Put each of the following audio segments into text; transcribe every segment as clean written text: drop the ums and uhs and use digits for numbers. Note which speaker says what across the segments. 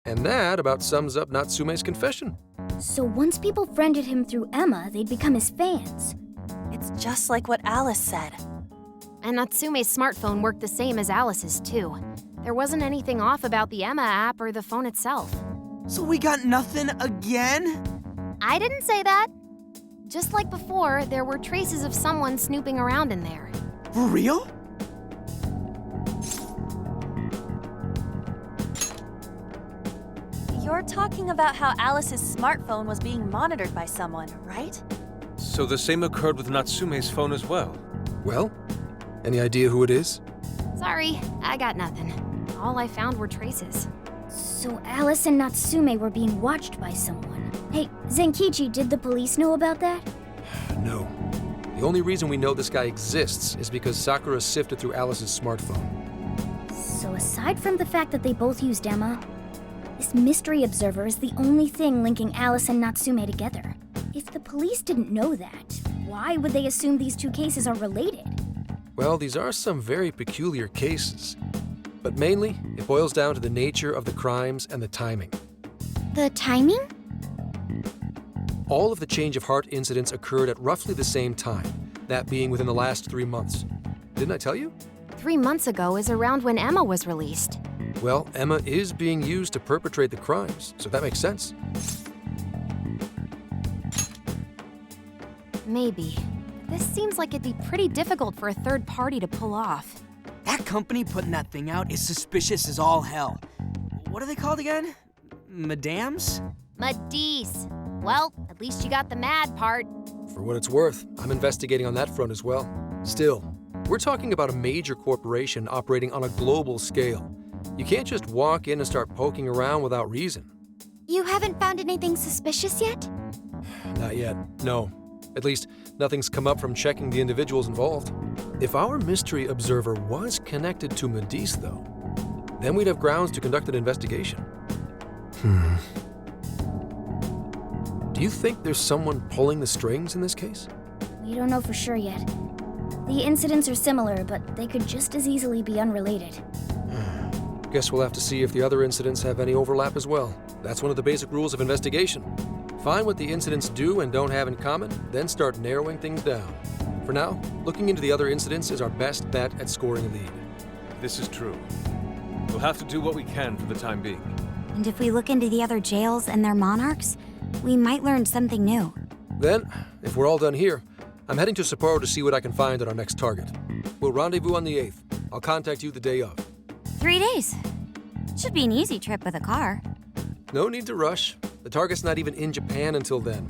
Speaker 1: And that about sums up Natsume's confession.
Speaker 2: So once people friended him through Emma, they'd become his fans.
Speaker 3: It's just like what Alice said.
Speaker 4: And Natsume's smartphone worked the same as Alice's, too. There wasn't anything off about the Emma app or the phone itself.
Speaker 5: So we got nothing again?
Speaker 4: I didn't say that. Just like before, there were traces of someone snooping around in there.
Speaker 5: For real?
Speaker 3: You're talking about how Alice's smartphone was being monitored by someone, right?
Speaker 6: So the same occurred with Natsume's phone as well?
Speaker 1: Well, any idea who it is?
Speaker 4: Sorry, I got nothing. All I found were traces.
Speaker 2: So Alice and Natsume were being watched by someone. Hey, Zenkichi, did the police know about that?
Speaker 1: No. The only reason we know this guy exists is because Sakura sifted through Alice's smartphone.
Speaker 2: So aside from the fact that they both used Emma, this mystery observer is the only thing linking Alice and Natsume together. If the police didn't know that, why would they assume these two cases are related?
Speaker 1: Well, these are some very peculiar cases. But mainly, it boils down to the nature of the crimes and the timing.
Speaker 2: The timing?
Speaker 1: All of the change of heart incidents occurred at roughly the same time, that being within the last 3 months. Didn't I tell you?
Speaker 4: 3 months ago is around when Emma was released.
Speaker 1: Well, Emma is being used to perpetrate the crimes, so that makes sense.
Speaker 4: Maybe. This seems like it'd be pretty difficult for a third party to pull off.
Speaker 5: That company putting that thing out is suspicious as all hell. What are they called again? Madams?
Speaker 4: Madis. Well, at least you got the mad part.
Speaker 1: For what it's worth, I'm investigating on that front as well. Still, we're talking about a major corporation operating on a global scale. You can't just walk in and start poking around without reason.
Speaker 2: You haven't found anything suspicious yet?
Speaker 1: Not yet, no. At least, nothing's come up from checking the individuals involved. If our mystery observer was connected to Medice, though, then we'd have grounds to conduct an investigation. Do you think there's someone pulling the strings in this case?
Speaker 2: We don't know for sure yet. The incidents are similar, but they could just as easily be unrelated.
Speaker 1: Guess we'll have to see if the other incidents have any overlap as well. That's one of the basic rules of investigation. Find what the incidents do and don't have in common, then start narrowing things down. For now, looking into the other incidents is our best bet at scoring a lead.
Speaker 6: This is true. We'll have to do what we can for the time being.
Speaker 7: And if we look into the other jails and their monarchs, we might learn something new.
Speaker 1: Then, if we're all done here, I'm heading to Sapporo to see what I can find at our next target. We'll rendezvous on the 8th. I'll contact you the day of.
Speaker 7: 3 days. Should be an easy trip with a car.
Speaker 1: No need to rush. The target's not even in Japan until then.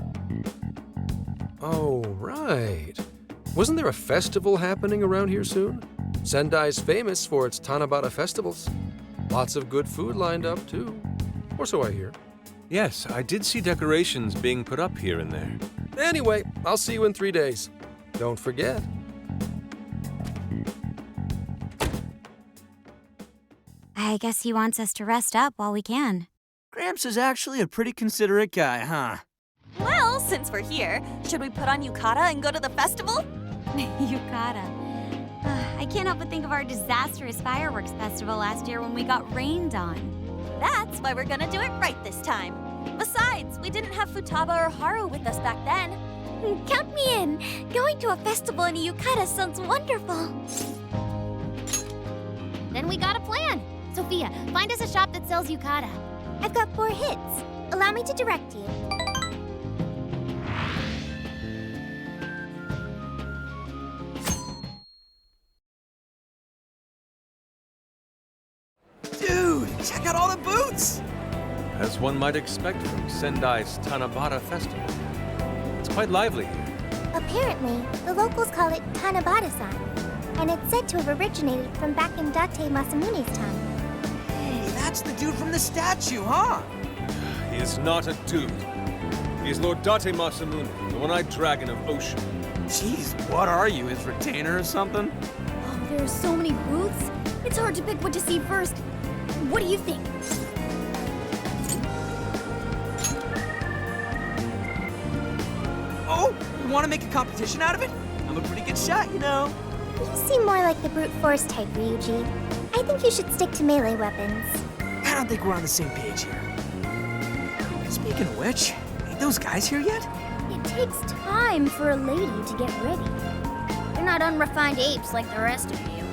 Speaker 1: Oh, right. Wasn't there a festival happening around here soon? Sendai's famous for its Tanabata festivals. Lots of good food lined up, too. Or so I hear.
Speaker 6: Yes, I did see decorations being put up here and there.
Speaker 1: Anyway, I'll see you in 3 days. Don't forget.
Speaker 7: I guess he wants us to rest up while we can.
Speaker 5: Gramps is actually a pretty considerate guy, huh?
Speaker 3: Well, since we're here, should we put on yukata and go to the festival?
Speaker 7: Yukata. I can't help but think of our disastrous fireworks festival last year when we got rained on.
Speaker 3: That's why we're gonna do it right this time. Besides, we didn't have Futaba or Haru with us back then.
Speaker 2: Count me in! Going to a festival in a yukata sounds wonderful!
Speaker 4: Then we got a plan. Sophia, find us a shop that sells yukata.
Speaker 2: I've got 4 hits. Allow me to direct you.
Speaker 5: Dude, check out all the booths!
Speaker 6: As one might expect from Sendai's Tanabata Festival. It's quite lively here.
Speaker 8: Apparently, the locals call it Tanabata-san, and it's said to have originated from back in Date Masamune's time.
Speaker 5: Hey, that's the dude from the statue, huh?
Speaker 6: He is not a dude. He is Lord Date Masamune, the one-eyed dragon of Ocean.
Speaker 5: Jeez, what are you, his retainer or something?
Speaker 2: Oh, there are so many booths. It's hard to pick what to see first. What do you think?
Speaker 5: Oh, you want to make a competition out of it? I'm a pretty good shot, you know.
Speaker 8: You seem more like the brute force type, Ryuji. I think you should stick to melee weapons.
Speaker 5: don't think we're on the same page here. Speaking of which, ain't those guys here yet?
Speaker 2: It takes time for a lady to get ready. They're not unrefined apes like the rest of you.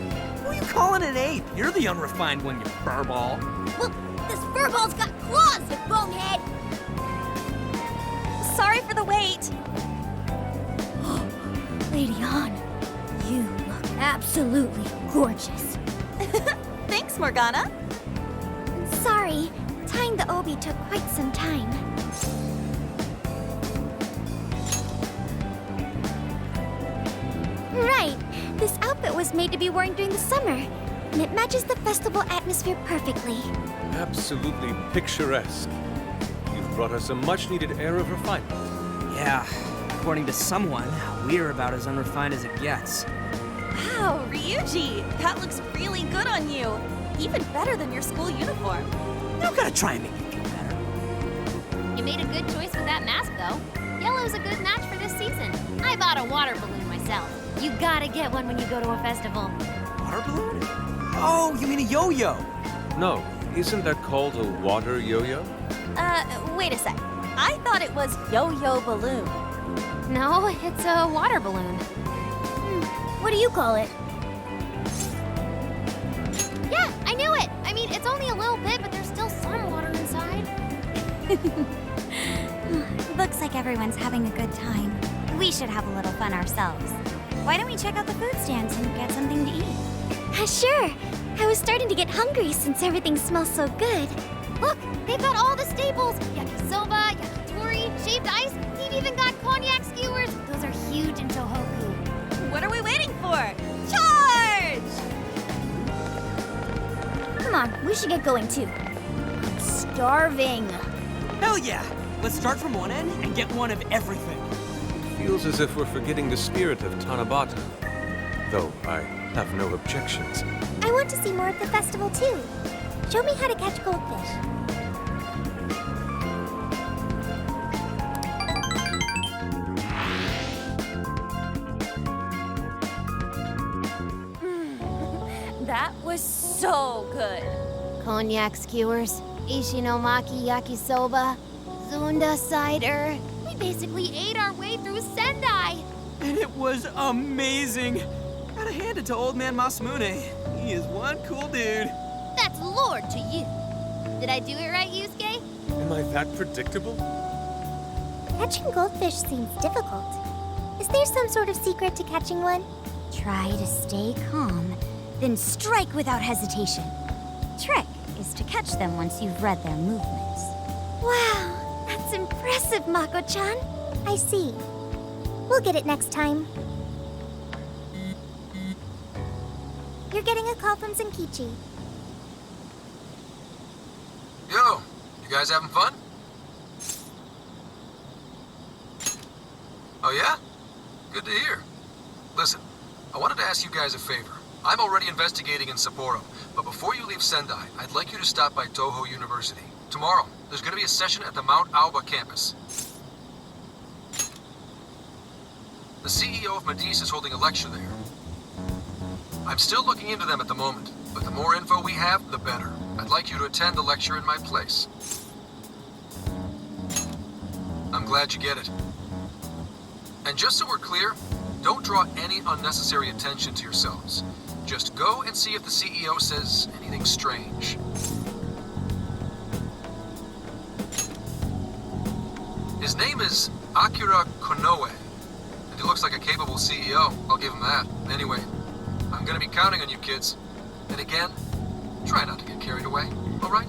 Speaker 5: Who are you calling an ape? You're the unrefined one, you furball.
Speaker 2: Look, this furball's got claws, you bonehead!
Speaker 3: Sorry for the wait.
Speaker 2: Lady Han, you look absolutely gorgeous.
Speaker 3: Thanks, Morgana.
Speaker 8: Sorry, tying the obi took quite some time. Right, this outfit was made to be worn during the summer, and it matches the festival atmosphere perfectly.
Speaker 6: Absolutely picturesque. You've brought us a much-needed air of refinement.
Speaker 5: Yeah, according to someone, we're about as unrefined as it gets.
Speaker 3: Wow, Ryuji, that looks really good on you. Even better than your school uniform.
Speaker 5: You don't gotta try and make me feel better.
Speaker 4: You made a good choice with that mask, though. Yellow's a good match for this season. I bought a water balloon myself. You gotta get one when you go to a festival.
Speaker 5: Water balloon? Oh, you mean a yo-yo?
Speaker 6: No, isn't that called a water yo-yo?
Speaker 3: Wait a sec. I thought it was yo-yo balloon.
Speaker 4: No, it's a water balloon.
Speaker 2: What do you call it?
Speaker 4: Yeah, I knew it! I mean, it's only a little bit, but there's still some water inside.
Speaker 7: Looks like everyone's having a good time. We should have a little fun ourselves. Why don't we check out the food stands and get something to eat?
Speaker 8: Sure. I was starting to get hungry since everything smells so good.
Speaker 4: Look, they've got all the staples. Yakisoba, yakitori, shaved ice. They've even got cognac skewers. Those are huge in Tohoku.
Speaker 3: What are we waiting for? Charge!
Speaker 2: Come on, we should get going too. I'm starving.
Speaker 5: Hell yeah! Let's start from one end and get one of everything.
Speaker 6: Feels as if we're forgetting the spirit of Tanabata. Though I have no objections.
Speaker 8: I want to see more of the festival too. Show me how to catch goldfish.
Speaker 3: That was so good.
Speaker 4: Cognac skewers, ishinomaki yakisoba, zunda cider. We basically ate our way through Sendai.
Speaker 5: And it was amazing. Gotta hand it to old man Masamune. He is one cool dude.
Speaker 4: That's Lord to you. Did I do it right, Yusuke?
Speaker 6: Am I that predictable?
Speaker 8: Catching goldfish seems difficult. Is there some sort of secret to catching one?
Speaker 7: Try to stay calm, then strike without hesitation. Trick is to catch them once you've read their movements.
Speaker 8: Wow, that's impressive, Mako-chan. I see. We'll get it next time. You're getting a call from Zenkichi.
Speaker 1: Yo, you guys having fun? Oh yeah? Good to hear. Listen, I wanted to ask you guys a favor. I'm already investigating in Sapporo, but before you leave Sendai, I'd like you to stop by Toho University. Tomorrow, there's going to be a session at the Mount Aoba campus. The CEO of Medice is holding a lecture there. I'm still looking into them at the moment, but the more info we have, the better. I'd like you to attend the lecture in my place. I'm glad you get it. And just so we're clear, don't draw any unnecessary attention to yourselves. Just go and see if the CEO says anything strange. His name is Akira Konoe, and he looks like a capable CEO, I'll give him that. Anyway, I'm gonna be counting on you kids. And again, try not to get carried away, all right?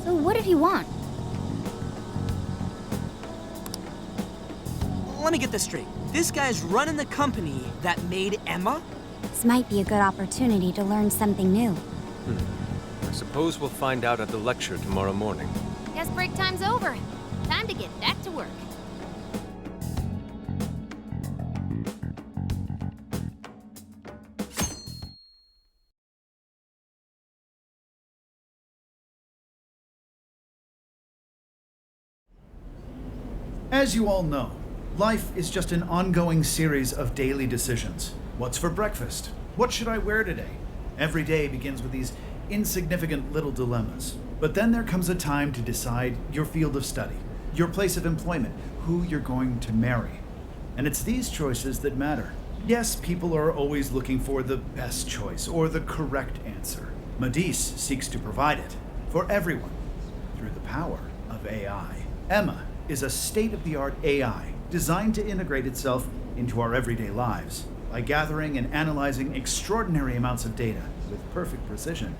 Speaker 2: So what did he want?
Speaker 5: Let me get this straight. This guy's running the company that made Emma?
Speaker 7: This might be a good opportunity to learn something new.
Speaker 6: I suppose we'll find out at the lecture tomorrow morning.
Speaker 4: Guess break time's over. Time to get back to work.
Speaker 9: As you all know, life is just an ongoing series of daily decisions. What's for breakfast? What should I wear today? Every day begins with these insignificant little dilemmas. But then there comes a time to decide your field of study, your place of employment, who you're going to marry. And it's these choices that matter. Yes, people are always looking for the best choice or the correct answer. Medice seeks to provide it for everyone through the power of AI. Emma is a state-of-the-art AI designed to integrate itself into our everyday lives. By gathering and analyzing extraordinary amounts of data with perfect precision,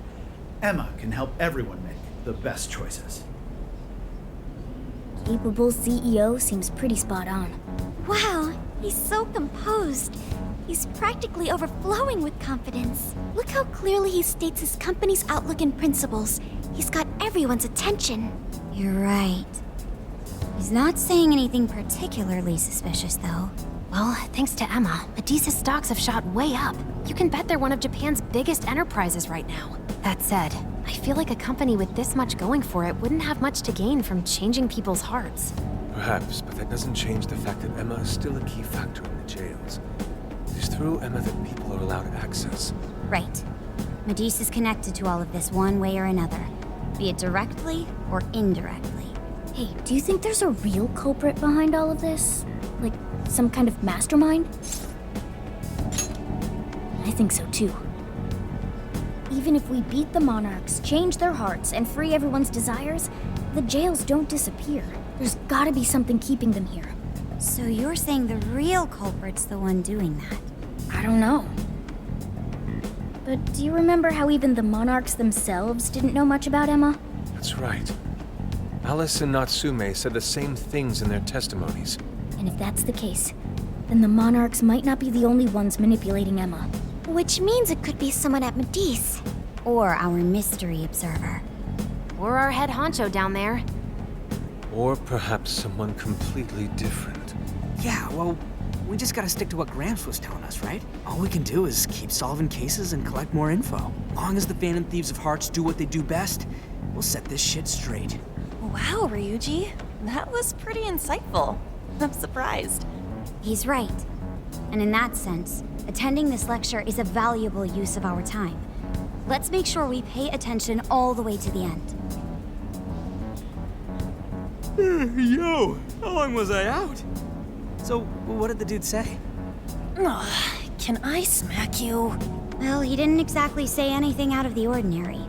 Speaker 9: Emma can help everyone make the best choices.
Speaker 2: Capable CEO seems pretty spot on.
Speaker 4: Wow, he's so composed. He's practically overflowing with confidence. Look how clearly he states his company's outlook and principles. He's got everyone's attention.
Speaker 7: You're right. He's not saying anything particularly suspicious, though.
Speaker 10: Well, thanks to Emma, Medice's stocks have shot way up. You can bet they're one of Japan's biggest enterprises right now. That said, I feel like a company with this much going for it wouldn't have much to gain from changing people's hearts.
Speaker 6: Perhaps, but that doesn't change the fact that Emma is still a key factor in the jails. It is through Emma that people are allowed access.
Speaker 7: Right. Medice is connected to all of this one way or another, be it directly or indirectly.
Speaker 2: Hey, do you think there's a real culprit behind all of this? Like, some kind of mastermind? I think so too. Even if we beat the monarchs, change their hearts, and free everyone's desires, the jails don't disappear. There's gotta be something keeping them here.
Speaker 7: So you're saying the real culprit's the one doing that?
Speaker 2: I don't know. But do you remember how even the monarchs themselves didn't know much about Emma?
Speaker 6: That's right. Alice and Natsume said the same things in their testimonies.
Speaker 2: And if that's the case, then the monarchs might not be the only ones manipulating Emma.
Speaker 4: Which means it could be someone at Medice.
Speaker 7: Or our mystery observer.
Speaker 10: Or our head honcho down there.
Speaker 6: Or perhaps someone completely different.
Speaker 5: Yeah, well, we just gotta stick to what Gramps was telling us, right? All we can do is keep solving cases and collect more info. Long as the Phantom Thieves of Hearts do what they do best, we'll set this shit straight.
Speaker 3: Wow, Ryuji. That was pretty insightful. I'm surprised.
Speaker 7: He's right. And in that sense, attending this lecture is a valuable use of our time. Let's make sure we pay attention all the way to the end.
Speaker 5: Yo, how long was I out? So, what did the dude say?
Speaker 3: Ugh, can I smack you?
Speaker 7: Well, he didn't exactly say anything out of the ordinary.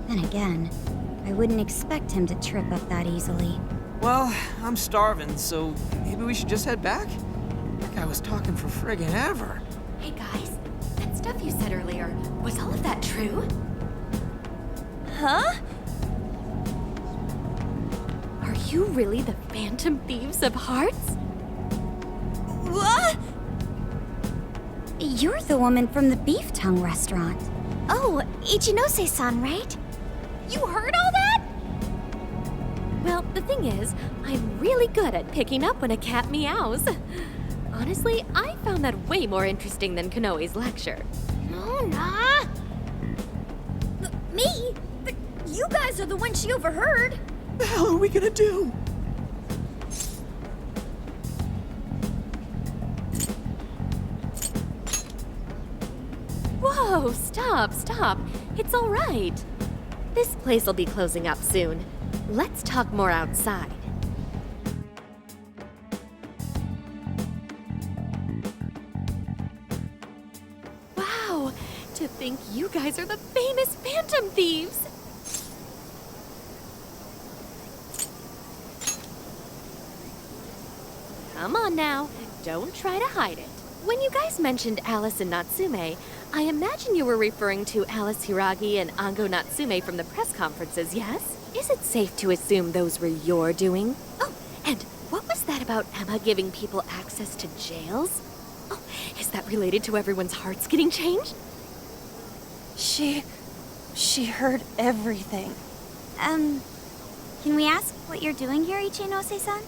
Speaker 7: Then again, I wouldn't expect him to trip up that easily.
Speaker 5: Well, I'm starving, so maybe we should just head back? That guy was talking for friggin' ever.
Speaker 10: Hey guys, that stuff you said earlier, was all of that true?
Speaker 3: Huh?
Speaker 10: Are you really the Phantom Thieves of Hearts?
Speaker 3: What?
Speaker 7: You're the woman from the Beef Tongue restaurant.
Speaker 4: Oh, Ichinose-san, right?
Speaker 10: You heard all that? Well, the thing is, I'm really good at picking up when a cat meows. Honestly, I found that way more interesting than Konoe's lecture.
Speaker 4: Mona!
Speaker 2: Me? But you guys are the ones she overheard.
Speaker 5: What the hell are we gonna do?
Speaker 10: Whoa, stop. It's all right. This place will be closing up soon. Let's talk more outside. Wow, to think you guys are the famous Phantom Thieves! Come on now, don't try to hide it. When you guys mentioned Alice and Natsume, I imagine you were referring to Alice Hiragi and Ango Natsume from the press conferences, yes? Is it safe to assume those were your doing? Oh, and what was that about Emma giving people access to jails? Oh, is that related to everyone's hearts getting changed?
Speaker 3: She heard everything.
Speaker 7: Can we ask what you're doing here, Ichinose-san?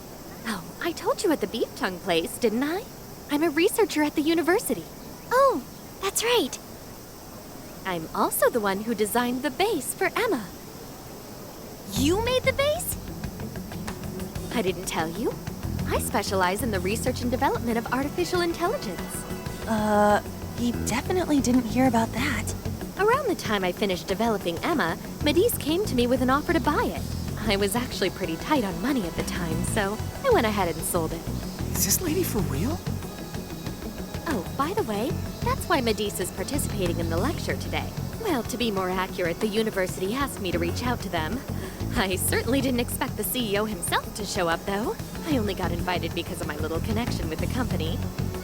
Speaker 10: Oh, I told you at the Beef Tongue place, didn't I? I'm a researcher at the university.
Speaker 4: Oh, that's right.
Speaker 10: I'm also the one who designed the base for Emma.
Speaker 3: You made the base?
Speaker 10: I didn't tell you. I specialize in the research and development of artificial intelligence.
Speaker 3: He definitely didn't hear about that.
Speaker 10: Around the time I finished developing Emma, Medice came to me with an offer to buy it. I was actually pretty tight on money at the time, so I went ahead and sold it.
Speaker 5: Is this lady for real?
Speaker 10: Oh, by the way, that's why Medice is participating in the lecture today. Well, to be more accurate, the university asked me to reach out to them. I certainly didn't expect the CEO himself to show up, though. I only got invited because of my little connection with the company.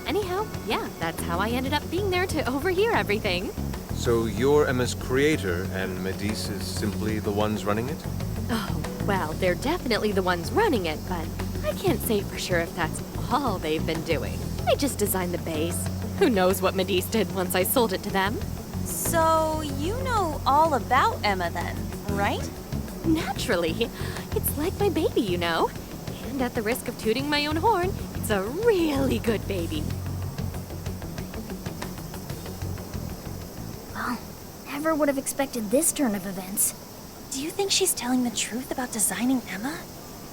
Speaker 10: Anyhow, yeah, that's how I ended up being there to overhear everything.
Speaker 6: So you're Emma's creator, and Medice is simply the ones running it?
Speaker 10: Oh, well, they're definitely the ones running it, but I can't say for sure if that's all they've been doing. I just designed the base. Who knows what Medice did once I sold it to them?
Speaker 3: So, you know all about Emma then, right?
Speaker 10: Naturally. It's like my baby, you know. And at the risk of tooting my own horn, it's a really good baby.
Speaker 2: Well, never would have expected this turn of events.
Speaker 3: Do you think she's telling the truth about designing Emma?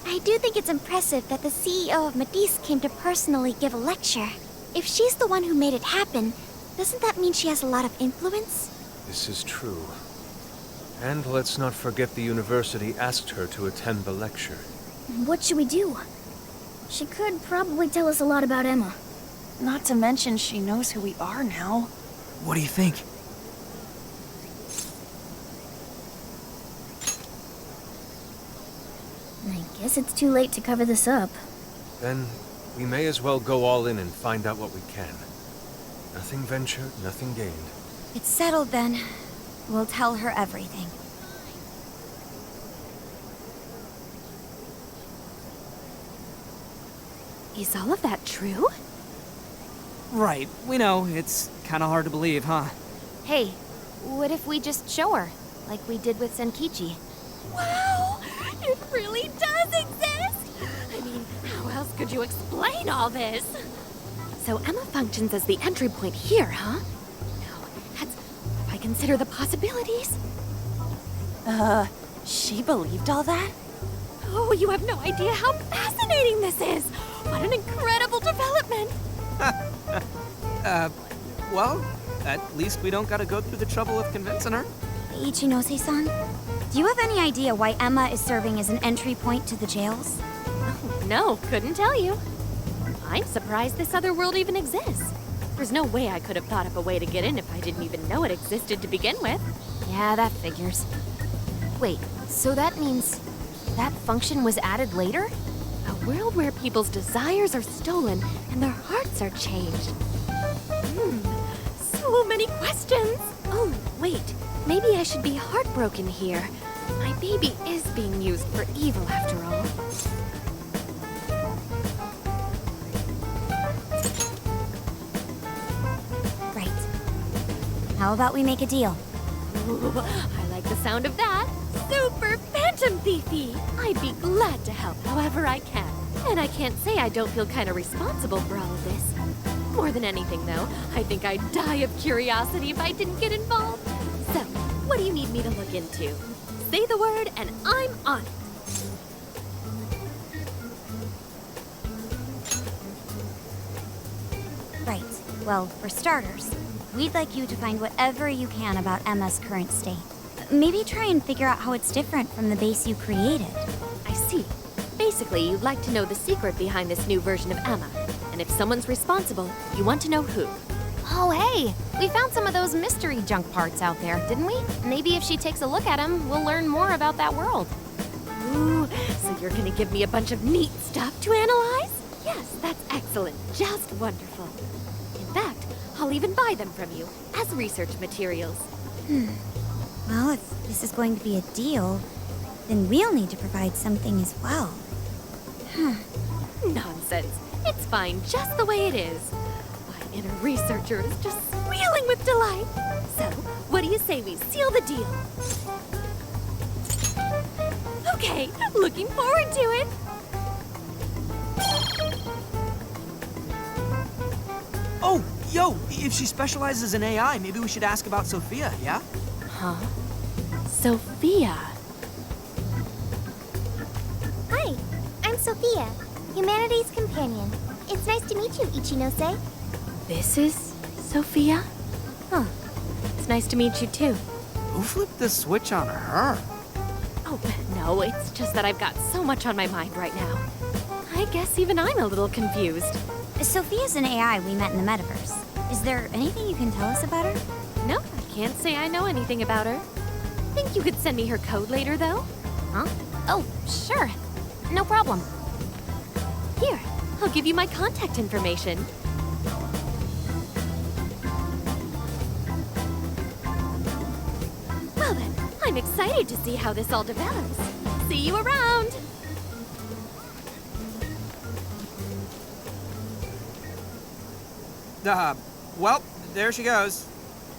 Speaker 4: I do think it's impressive that the CEO of Medice came to personally give a lecture. If she's the one who made it happen, doesn't that mean she has a lot of influence?
Speaker 6: This is true. And let's not forget the university asked her to attend the lecture.
Speaker 2: What should we do? She could probably tell us a lot about Emma.
Speaker 3: Not to mention she knows who we are now.
Speaker 5: What do you think?
Speaker 2: I guess it's too late to cover this up.
Speaker 6: Then we may as well go all in and find out what we can. Nothing ventured, nothing gained.
Speaker 7: It's settled then. We'll tell her everything.
Speaker 10: Is all of that true?
Speaker 5: Right, we know. It's kind of hard to believe, huh?
Speaker 7: Hey, what if we just show her, like we did with Senkichi?
Speaker 10: Wow! It really does exist! I mean, how else could you explain all this? So Emma functions as the entry point here, huh? No, that's... if I consider the possibilities...
Speaker 3: She believed all that?
Speaker 10: Oh, you have no idea how fascinating this is! What an incredible development!
Speaker 5: Well, at least we don't gotta go through the trouble of convincing her.
Speaker 7: Ichinose-san, do you have any idea why Emma is serving as an entry point to the jails?
Speaker 10: Oh, no, couldn't tell you. I'm surprised this other world even exists. There's no way I could have thought up a way to get in if I didn't even know it existed to begin with.
Speaker 7: Yeah, that figures. Wait, so that means that function was added later?
Speaker 10: A world where people's desires are stolen and their hearts are changed. So many questions. Oh, wait. Maybe I should be heartbroken here. My baby is being used for evil after all.
Speaker 7: Right. How about we make a deal?
Speaker 10: Ooh, I like the sound of that. Super Phantom Thiefy! I'd be glad to help however I can. And I can't say I don't feel kind of responsible for all of this. More than anything, though, I think I'd die of curiosity if I didn't get involved. So, what do you need me to look into? Say the word and I'm on it.
Speaker 7: Right. Well, for starters, we'd like you to find whatever you can about Emma's current state. Maybe try and figure out how it's different from the base you created.
Speaker 10: I see. Basically, you'd like to know the secret behind this new version of Emma. And if someone's responsible, you want to know who.
Speaker 11: Oh, hey! We found some of those mystery junk parts out there, didn't we? Maybe if she takes a look at them, we'll learn more about that world.
Speaker 10: Ooh, so you're gonna give me a bunch of neat stuff to analyze? Yes, that's excellent. Just wonderful. In fact, I'll even buy them from you as research materials.
Speaker 7: Well, if this is going to be a deal, then we'll need to provide something as well.
Speaker 10: Nonsense. It's fine just the way it is. My inner researcher is just squealing with delight. So, what do you say we seal the deal? Okay, looking forward to it.
Speaker 5: Oh, yo, if she specializes in AI, maybe we should ask about Sophia, yeah?
Speaker 10: Huh? Sophia.
Speaker 8: Hi, I'm Sophia, Humanity's companion. It's nice to meet you, Ichinose.
Speaker 10: This is Sophia? Huh. It's nice to meet you too.
Speaker 5: Who flipped the switch on her?
Speaker 10: Oh, no, it's just that I've got so much on my mind right now. I guess even I'm a little confused.
Speaker 7: Sophia's an AI we met in the metaverse. Is there anything you can tell us about her?
Speaker 10: No, I can't say I know anything about her. Think you could send me her code later, though?
Speaker 11: Huh? Oh, sure. No problem.
Speaker 10: Here, I'll give you my contact information. Well then, I'm excited to see how this all develops. See you around!
Speaker 5: Well, there she goes.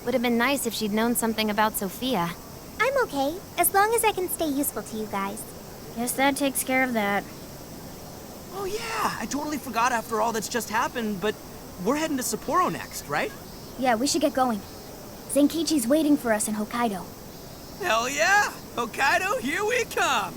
Speaker 11: Would have been nice if she'd known something about Sophia.
Speaker 8: I'm okay, as long as I can stay useful to you guys.
Speaker 2: Guess that takes care of that.
Speaker 5: Oh yeah, I totally forgot after all that's just happened, but we're heading to Sapporo next, right?
Speaker 2: Yeah, we should get going. Zenkichi's waiting for us in Hokkaido.
Speaker 5: Hell yeah! Hokkaido, here we come!